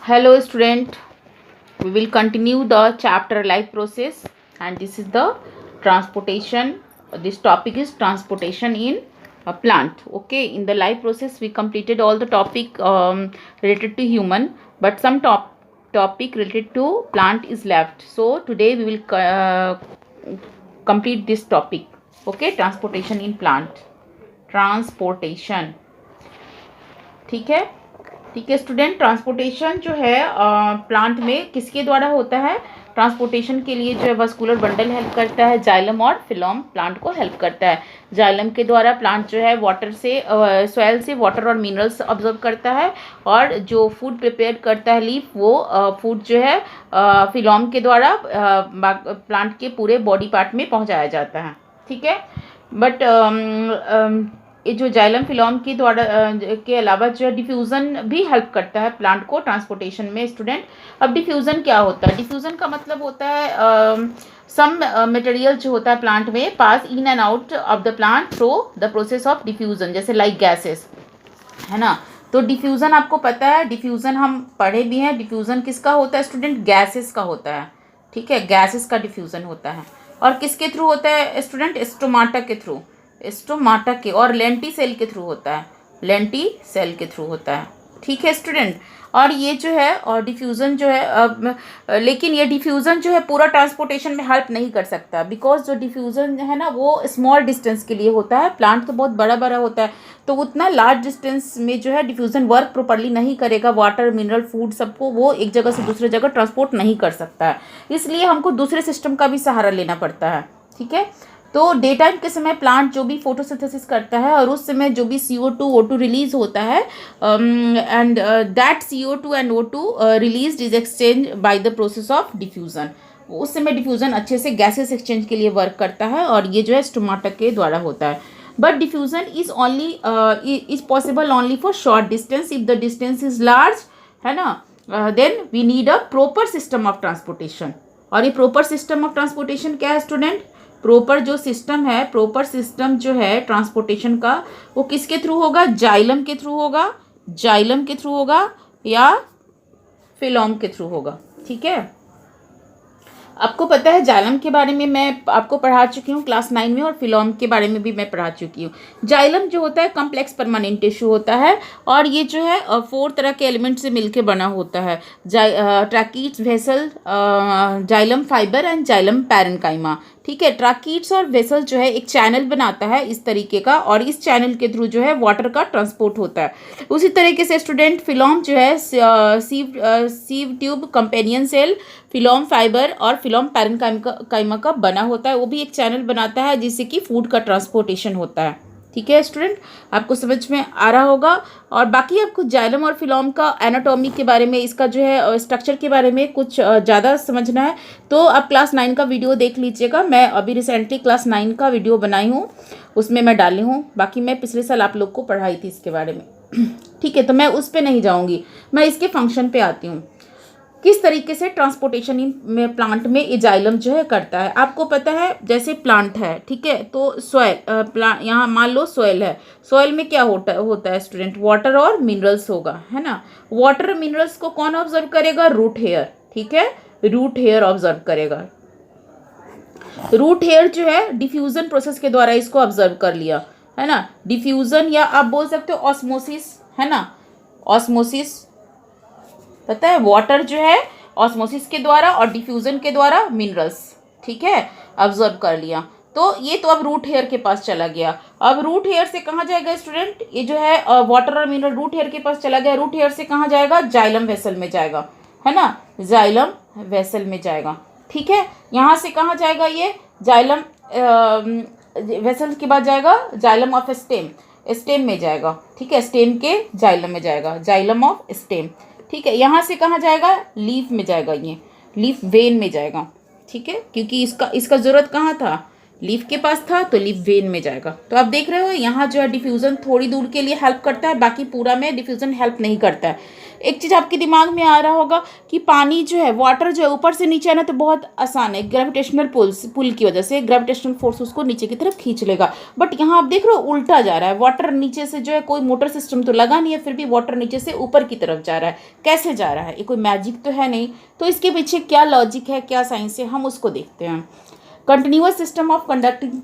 Hello student, we will continue the chapter life process and this is the transportation. This topic is transportation in a plant. Okay, in the life process we completed all the topic related to human, but some topic related to plant is left. So today we will complete this topic. Okay, transportation in plant. Transportation. ठीक है student. Transportation जो है plant में किसके द्वारा होता है? Transportation के लिए जो है वस्कुलर बंडल हेल्प करता है, जाइलम और फिलोम प्लांट को हेल्प करता है। जाइलम के द्वारा प्लांट जो है वाटर से सॉइल से वाटर और मिनरल्स ऑब्जर्व करता है, और जो फूड प्रिपेयर करता है लीफ, वो फूड जो है फिलोम के द्वारा प्लांट के पूरे बॉडी पार्ट में पहुंचाया जाता है। ठीक है, बट ये जो जाइलम फिलोम के द्वारा के अलावा जो है डिफ्यूज़न भी हेल्प करता है प्लांट को ट्रांसपोर्टेशन में स्टूडेंट। अब डिफ्यूज़न क्या होता है? डिफ्यूज़न का मतलब होता है सम मटेरियल जो होता है प्लांट में pass in and out of the plant through the process of diffusion, जैसे लाइक गैसेस, है ना। तो डिफ्यूज़न आपको पता है, डिफ्यूज़न हम पढ़े भी हैं। डिफ्यूज़न किसका होता है स्टूडेंट? गैसेस का होता है। ठीक है, गैसेस का डिफ्यूज़न होता है। और किसके थ्रू होता है स्टूडेंट? स्टोमाटा के थ्रू, स्टोमाटा के, और लेंटी सेल के थ्रू होता है, लेंटी सेल के थ्रू होता है। ठीक है स्टूडेंट। और ये जो है और डिफ्यूज़न जो है लेकिन ये डिफ्यूज़न जो है पूरा ट्रांसपोर्टेशन में हेल्प नहीं कर सकता, बिकॉज जो डिफ्यूज़न है ना वो स्मॉल डिस्टेंस के लिए होता है। प्लांट तो बहुत बड़ा बड़ा होता है, तो उतना लार्ज डिस्टेंस में जो है डिफ्यूज़न वर्क प्रॉपर्ली नहीं करेगा। वाटर, मिनरल, फूड सबको वो एक जगह से दूसरी जगह ट्रांसपोर्ट नहीं कर सकता है, इसलिए हमको दूसरे सिस्टम का भी सहारा लेना पड़ता है। ठीक है, तो डे टाइम के समय प्लांट जो भी फोटोसिंथेसिस करता है और उस समय जो भी CO2 O2 रिलीज होता है, and that CO2 and O2 release is exchange by the process of diffusion. उस समय डिफ्यूज़न अच्छे से गैसेस एक्सचेंज के लिए वर्क करता है, और ये जो है स्टोमाटा के द्वारा होता है। But diffusion is only is possible only for short distance. If the distance is large, है ना, then we need a proper system of transportation. और ये प्रॉपर सिस्टम ऑफ ट्रांसपोर्टेशन क्या है स्टूडेंट? प्रॉपर जो सिस्टम है, प्रॉपर सिस्टम जो है ट्रांसपोर्टेशन का, वो किसके थ्रू होगा? जाइलम के थ्रू होगा, जाइलम के थ्रू होगा या फिलोम के थ्रू होगा। ठीक है, आपको पता है जाइलम के बारे में मैं आपको पढ़ा चुकी हूँ क्लास 9 में, और फिलोम के बारे में भी मैं पढ़ा चुकी हूँ। जाइलम जो होता है कॉम्प्लेक्स परमानेंट टिश्यू होता है, और ये जो है 4 तरह के एलिमेंट से मिलके बना होता है। Tracheids, vessel, xylem fiber and xylem parenchyma. ठीक है, ट्रैकीट्स और वेसल जो है एक चैनल बनाता है इस तरीके का, और इस चैनल के थ्रू जो है वाटर का ट्रांसपोर्ट होता है। उसी तरीके से स्टूडेंट फिलोम जो है sieve tube, companion cell, phloem fiber और फिलोम पैरेन्काइमा का बना होता है। वो भी एक चैनल बनाता है जिससे कि फूड का ट्रांसपोर्टेशन होता है। ठीक है स्टूडेंट, आपको समझ में आ रहा होगा। और बाकी आपको जाइलम और फिलोम का एनाटॉमी के बारे में, इसका जो है स्ट्रक्चर के बारे में कुछ ज़्यादा समझना है तो आप क्लास 9 का वीडियो देख लीजिएगा। मैं अभी रिसेंटली क्लास 9 का वीडियो बनाई हूँ, उसमें मैं डाली हूँ। बाकी मैं पिछले साल आप लोग को पढ़ाई थी इसके बारे में। ठीक है, तो मैं उस पर नहीं जाऊँगी, मैं इसके फंक्शन पे आती हूँ, किस तरीके से ट्रांसपोर्टेशन में प्लांट में ये जाइलम जो है करता है। आपको पता है जैसे प्लांट है, ठीक है, तो सॉइल प्लांट, यहाँ मान लो सॉइल है, सॉइल में क्या होता है स्टूडेंट? वाटर और मिनरल्स होगा, है ना। वाटर और मिनरल्स को कौन ऑब्जर्व करेगा? Root hair. ठीक है, रूट हेयर ऑब्जर्व करेगा। रूट हेयर जो है डिफ्यूजन प्रोसेस के द्वारा इसको ऑब्जर्व कर लिया, है ना। डिफ्यूजन, या आप बोल सकते हो ऑस्मोसिस, है ना। ऑस्मोसिस पता है, वाटर जो है ऑस्मोसिस के द्वारा और डिफ्यूजन के द्वारा मिनरल्स, ठीक है, ऑब्जर्व कर लिया। तो ये तो अब रूट हेयर के पास चला गया। अब रूट हेयर से कहाँ जाएगा स्टूडेंट? ये जो है वाटर और मिनरल रूट हेयर के पास चला गया। रूट हेयर से कहाँ जाएगा? जाइलम वेसल में जाएगा, है ना, जाइलम वेसल में जाएगा। ठीक है, यहाँ से कहाँ जाएगा? ये जाइलम वेसल के बाद जाएगा जाइलम ऑफ स्टेम, स्टेम में जाएगा। ठीक है, स्टेम के जाइलम में जाएगा, जाइलम ऑफ स्टेम। ठीक है, यहाँ से कहाँ जाएगा? लीफ में जाएगा, ये लीफ वेन में जाएगा। ठीक है, क्योंकि इसका ज़रूरत कहाँ था? लीफ के पास था, तो लीफ वेन में जाएगा। तो आप देख रहे हो यहाँ जो है डिफ्यूज़न थोड़ी दूर के लिए हेल्प करता है, बाकी पूरा में डिफ्यूज़न हेल्प नहीं करता है। एक चीज़ आपके दिमाग में आ रहा होगा कि पानी जो है, वाटर जो है ऊपर से नीचे आना तो बहुत आसान है, ग्रेविटेशनल पुल की वजह से ग्रेविटेशनल फोर्स उसको नीचे की तरफ खींच लेगा। बट यहाँ आप देख रहे हो उल्टा जा रहा है, वाटर नीचे से जो है, कोई मोटर सिस्टम तो लगा नहीं है, फिर भी वाटर नीचे से ऊपर की तरफ जा रहा है। कैसे जा रहा है? ये कोई मैजिक तो है नहीं। तो इसके पीछे क्या लॉजिक है, क्या साइंस है, हम उसको देखते हैं। Continuous system of conducting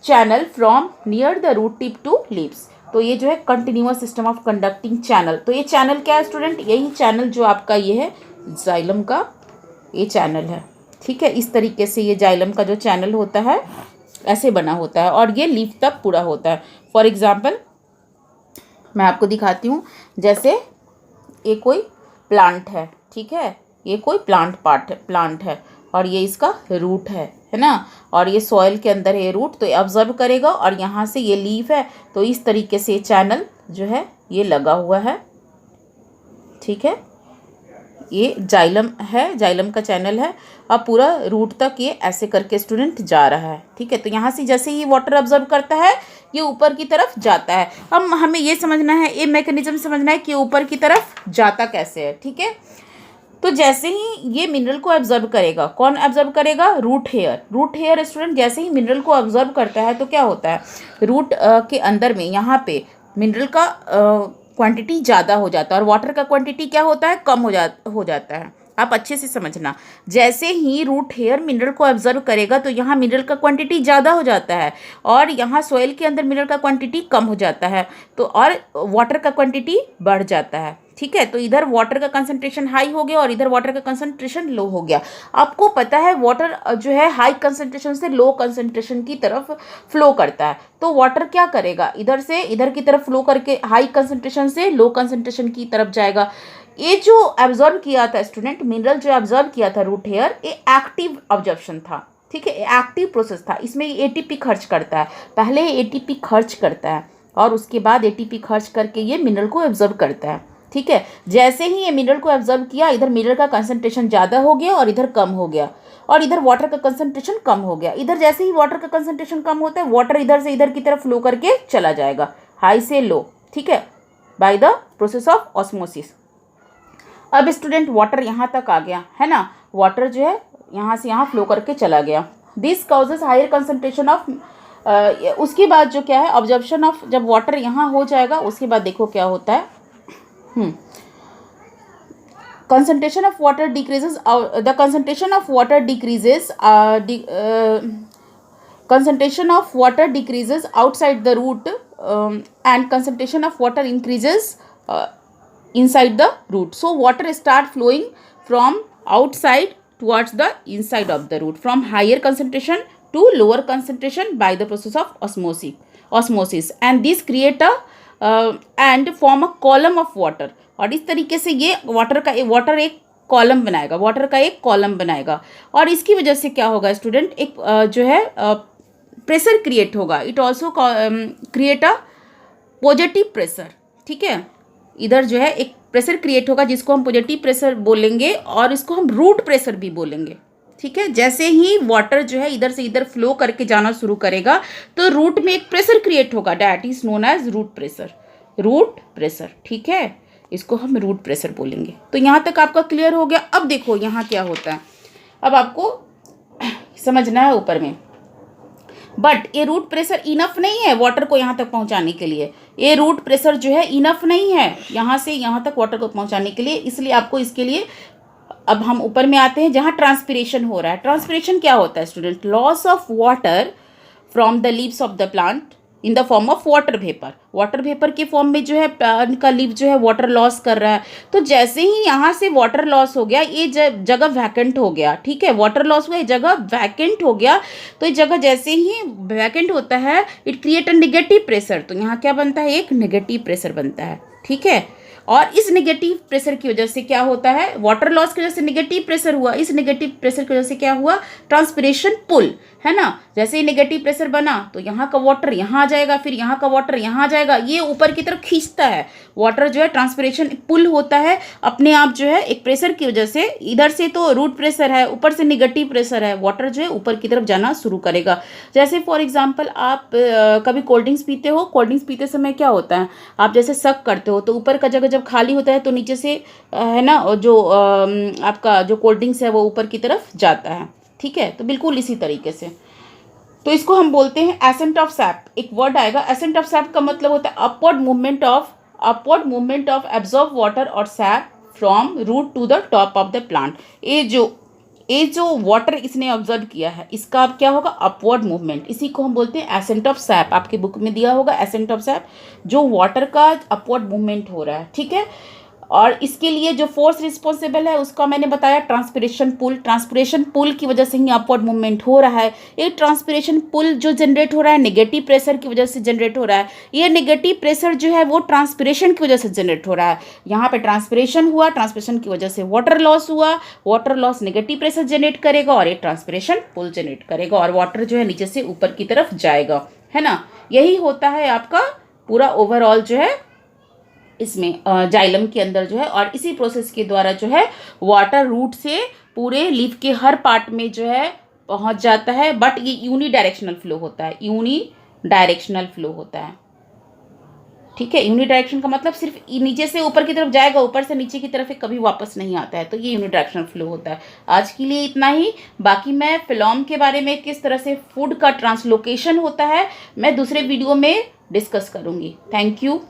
channel from near the root tip to leaves. तो ये जो है continuous system of conducting channel, तो ये चैनल क्या है स्टूडेंट? यही चैनल जो आपका ये है जाइलम का ये चैनल है, ठीक है। इस तरीके से ये जाइलम का जो चैनल होता है ऐसे बना होता है और ये लीफ तक पूरा होता है। फॉर एग्जाम्पल मैं आपको दिखाती हूँ, जैसे ये कोई प्लांट है, ठीक है, ये कोई प्लांट है और ये इसका रूट है ना, और ये सॉइल के अंदर है रूट, तो ये ऑब्जर्व करेगा और यहाँ से ये लीफ है, तो इस तरीके से चैनल जो है ये लगा हुआ है, ठीक है। ये जाइलम है, जाइलम का चैनल है और पूरा रूट तक ये ऐसे करके स्टूडेंट जा रहा है, ठीक है। तो यहाँ से जैसे ही वाटर ऑब्जर्व करता है ये ऊपर की तरफ जाता है। अब हमें ये समझना है, ये मैकेनिज्म समझना है कि ऊपर की तरफ जाता कैसे है, ठीक है। तो जैसे ही ये मिनरल को ऑब्जर्व करेगा, कौन ऑब्जर्व करेगा? रूट हेयर स्टूडेंट जैसे ही मिनरल को ऑब्जर्व करता है तो क्या होता है, रूट के अंदर में यहाँ पे मिनरल का क्वांटिटी ज़्यादा हो जाता है और वाटर का क्वांटिटी क्या होता है? कम हो जाता है। आप अच्छे से समझना, जैसे ही रूट हेयर मिनरल को ऑब्जर्व करेगा तो यहाँ मिनरल का क्वांटिटी ज़्यादा हो जाता है और यहाँ सॉइल के अंदर मिनरल का क्वांटिटी कम हो जाता है, तो और वाटर का क्वांटिटी बढ़ जाता है, ठीक है। तो इधर वाटर का कंसंट्रेशन हाई हो गया और इधर वाटर का कंसंट्रेशन लो हो गया। आपको पता है वाटर जो है हाई कंसंट्रेशन से लो कंसंट्रेशन की तरफ फ्लो करता है, तो वाटर क्या करेगा? इधर से इधर की तरफ फ्लो करके हाई कंसंट्रेशन से लो कंसंट्रेशन की तरफ जाएगा। ये जो ऑब्जर्व किया था स्टूडेंट, मिनरल जो ऑब्जर्व किया था रूट हेयर, ये एक्टिव ऑब्जर्वेशन था, ठीक है, एक्टिव प्रोसेस था। इसमें एटीपी खर्च करता है, पहले एटीपी खर्च करता है और उसके बाद एटीपी खर्च करके ये मिनरल को ऑब्जर्व करता है, ठीक है। जैसे ही ये मिनरल को ऑब्जर्व किया, इधर मिनरल का कंसंट्रेशन ज़्यादा हो गया और इधर कम हो गया और इधर वाटर का कंसंट्रेशन कम हो गया। इधर जैसे ही वाटर का कंसंट्रेशन कम होता है, वाटर इधर से इधर की तरफ फ्लो करके चला जाएगा, हाई से लो, ठीक है, by the process of osmosis. अब स्टूडेंट वाटर यहाँ तक आ गया है ना, वाटर जो है यहाँ से यहाँ फ्लो करके चला गया। This causes higher concentration of, उसके बाद जो क्या है, ऑब्जर्वेशन ऑफ, जब वाटर यहाँ हो जाएगा उसके बाद देखो क्या होता है, concentration of water decreases, the concentration of water decreases, concentration of water decreases outside the root, and concentration of water increases inside the root. So water start flowing from outside towards the inside of the root, from higher concentration to lower concentration by the process of osmosis, and this create a and form a column of water. और इस तरीके से ये water एक column बनाएगा, water का एक column बनाएगा और इसकी वजह से क्या होगा स्टूडेंट, एक जो है प्रेशर क्रिएट होगा। It also create a positive pressure, ठीक है। इधर जो है एक प्रेशर क्रिएट होगा जिसको हम पॉजिटिव प्रेशर बोलेंगे और इसको हम रूट प्रेशर भी बोलेंगे, ठीक है। जैसे ही वाटर जो है इधर से इधर फ्लो करके जाना शुरू करेगा तो रूट में एक प्रेशर क्रिएट होगा, that is known as root pressure, ठीक है, इसको हम रूट प्रेशर बोलेंगे। तो यहाँ तक आपका क्लियर हो गया। अब देखो यहाँ क्या होता है, अब आपको समझना है ऊपर में, बट ये रूट प्रेशर इनफ नहीं है वाटर को यहाँ तक पहुँचाने के लिए। ये रूट प्रेशर जो है इनफ नहीं है यहाँ से यहाँ तक वाटर को पहुँचाने के लिए, इसलिए आपको इसके लिए, अब हम ऊपर में आते हैं जहाँ ट्रांसपिरेशन हो रहा है। ट्रांसपिरेशन क्या होता है student? Loss of water from the leaves of the plant in the form of water vapour के फॉर्म में जो है प्लांट का लीफ जो है वाटर लॉस कर रहा है। तो जैसे ही यहाँ से वाटर लॉस हो गया, ये जगह वैकेंट हो गया, ठीक है, वाटर लॉस हुआ, ये जगह वैकेंट हो गया। तो ये जगह जैसे ही वैकेंट होता है, it create a negative pressure. तो यहाँ क्या बनता है? एक नेगेटिव प्रेशर बनता है, ठीक है। और इस नेगेटिव प्रेशर की वजह से क्या होता है, वाटर लॉस की वजह से नेगेटिव प्रेशर हुआ, इस नेगेटिव प्रेशर की वजह से क्या हुआ, ट्रांसपिरेशन पुल, है ना। जैसे ही नेगेटिव प्रेशर बना तो यहाँ का वाटर यहाँ आ जाएगा, फिर यहाँ का वाटर यहाँ आ जाएगा, ये ऊपर की तरफ खींचता है वाटर जो है, ट्रांसपिरेशन पुल होता है अपने आप जो है एक प्रेशर की वजह से। इधर से तो रूट प्रेशर है, ऊपर से नेगेटिव प्रेशर है, वाटर जो है ऊपर की तरफ जाना शुरू करेगा। जैसे फॉर एग्जाम्पल आप कभी कोल्ड ड्रिंक्स पीते हो, कोल्ड ड्रिंक्स पीते समय क्या होता है, आप जैसे सक करते हो तो ऊपर का जगह जब जब खाली होता है तो नीचे से है ना, जो आपका जो कोल्ड ड्रिंक्स है वो ऊपर की तरफ जाता है। ठीक है, तो बिल्कुल इसी तरीके से। तो इसको हम बोलते हैं एसेंट ऑफ सैप। एक वर्ड आएगा, एसेंट ऑफ सैप का मतलब होता है upward movement of absorb water और sap from root to the top of the plant. ये जो वाटर इसने ऑब्जर्व किया है, इसका अब क्या होगा, अपवर्ड मूवमेंट। इसी को हम बोलते हैं एसेंट ऑफ सैप। आपके बुक में दिया होगा एसेंट ऑफ सैप, जो वाटर का अपवर्ड मूवमेंट हो रहा है। ठीक है, और इसके लिए जो फोर्स रिस्पॉन्सिबल है उसका मैंने बताया ट्रांसपिरेशन पुल। ट्रांसपिरेशन पुल की वजह से ही अपवर्ड मूवमेंट हो रहा है। ये ट्रांसपिरेशन पुल जो जनरेट हो रहा है नेगेटिव प्रेशर की वजह से जनरेट हो रहा है। ये नेगेटिव प्रेशर जो है वो ट्रांसपिरेशन की वजह से जनरेट हो रहा है। यहाँ पे ट्रांसपिरेशन हुआ, ट्रांसपिरेशन की वजह से वाटर लॉस हुआ, water loss negative pressure generate करेगा और ये ट्रांसपिरेशन पुल जनरेट करेगा और वाटर जो है नीचे से ऊपर की तरफ जाएगा, है ना। यही होता है आपका पूरा ओवरऑल जो है इसमें जाइलम के अंदर जो है। और इसी प्रोसेस के द्वारा जो है वाटर रूट से पूरे लीफ के हर पार्ट में जो है पहुंच जाता है। बट ये यूनिडायरेक्शनल फ्लो होता है, यूनिडायरेक्शनल फ्लो होता है। ठीक है, यूनिडायरेक्शन का मतलब सिर्फ नीचे से ऊपर की तरफ जाएगा, ऊपर से नीचे की तरफ कभी वापस नहीं आता है, तो ये यूनिडायरेक्शनल फ्लो होता है। आज के लिए इतना ही। बाकी मैं फिलॉम के बारे में, किस तरह से फूड का ट्रांसलोकेशन होता है, मैं दूसरे वीडियो में डिस्कस करूँगी। Thank you.